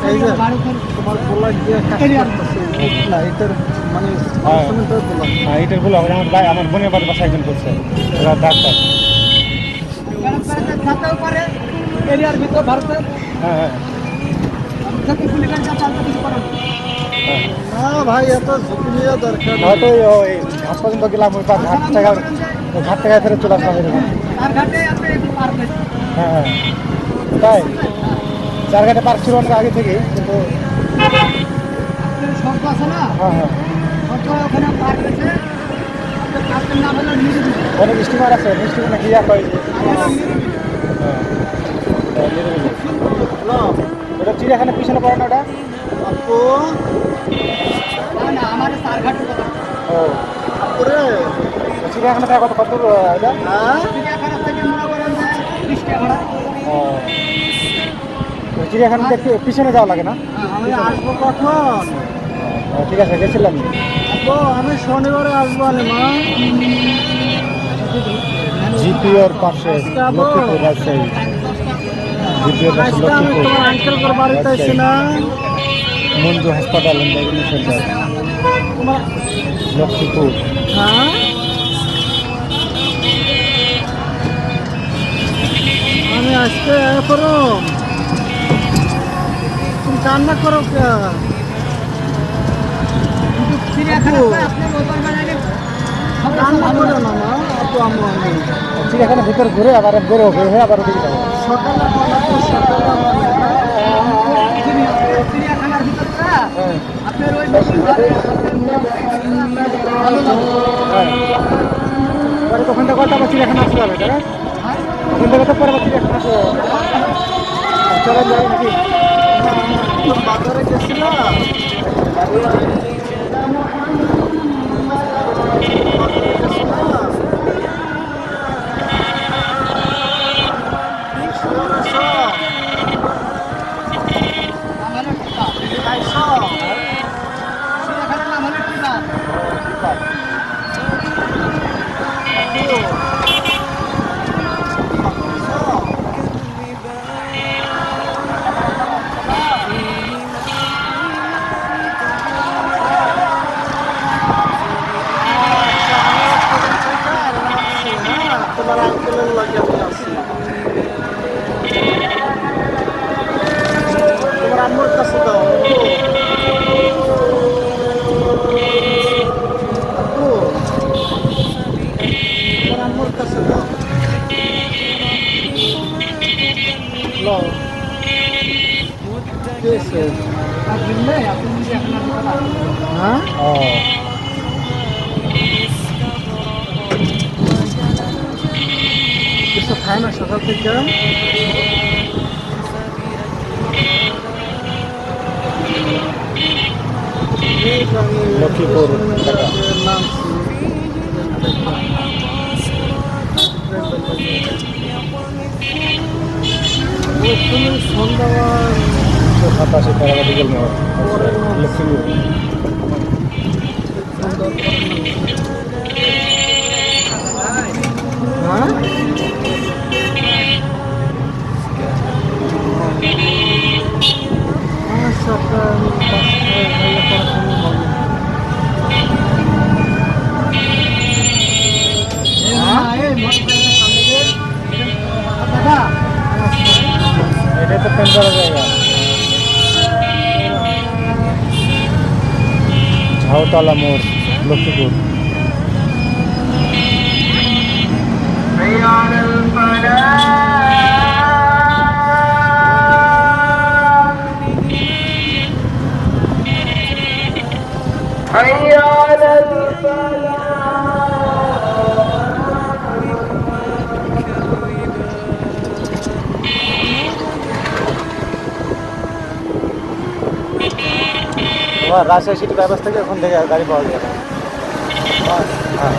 এই যে তোমার বলা গিয়ে কাজ করতেছে না এটার মানে হ্যাঁ এটার বলে হবে আমার ভাই আমার বোনের বাড়ির পাশে একজন করছে ওরা ডাক্তার। এরিয়ার ভিতর ভারতের হ্যাঁ হ্যাঁ না ভাই এত ঝুঁকি নেওয়া দরকার হয়তো ওই ঘাট পর্যন্ত গেলাম ওই ঘাট থেকে ফেরত চলে আসলাম এরকম। হ্যাঁ হ্যাঁ তাই চারঘাটে পার্ক ছিল অনেক আগে থেকে কিন্তু হ্যাঁ হ্যাঁ অনেক স্টিমার আছে স্টিমার নাকি ইয়া কয় ওটা চিড়িয়াখানা পিছনে পড়ে না ওটা ও চিড়িয়াখানা থেকে কত দূর এটা চিড়িয়াখানা দেখতে পিছনে যাওয়া লাগে না আমি আসবো কখন ঠিক আছে গেছিলাম আমি শনিবারে আসবো মা জিপিওর পাশে লক্ষ্মীপুর রাজশাহী জিপিওর পাশে লক্ষ্মীপুর আঙ্কেল বাড়িতে আসছিলাম মঞ্জু হাসপাতাল সেন্টার লক্ষ্মীপুর। হ্যাঁ আমি আজকে করো তুমি কান্না করো কে কান্না করো না মা আপু আমি চিড়িয়াখানার ভিতরে ঘুরে আবার বের হয়ে আবার ওদিকে যাবো সকালে ওখান থেকে কত আবার চিড়িয়াখানা আসতে হবে তাই ওখান থেকে তো পরে আবার চিড়িয়াখানা আসতে চলে যায় নাকি বাজারে গেছিলাম তোমার আঙ্কেলের লাগে আমি আছি তোমার আম্মুর কাছে দাও আপু তোমার আম্মুর কাছে দাও হ্যাঁ কিছু খায় না সকাল থেকে লক্ষ্মীপুর সন্ধ্যাবার 87 টাকা বিকেল মোড় লক্ষ্মীপুর হ্যাঁ সকাল 5টায় এটা তো প্যান করা জায়গা ঝাউতলা মোড় লক্ষ্মীপুর রাজশাহী সিটি বাইপাস থেকে ওখান থেকে গাড়ি পাওয়া যায়। হ্যাঁ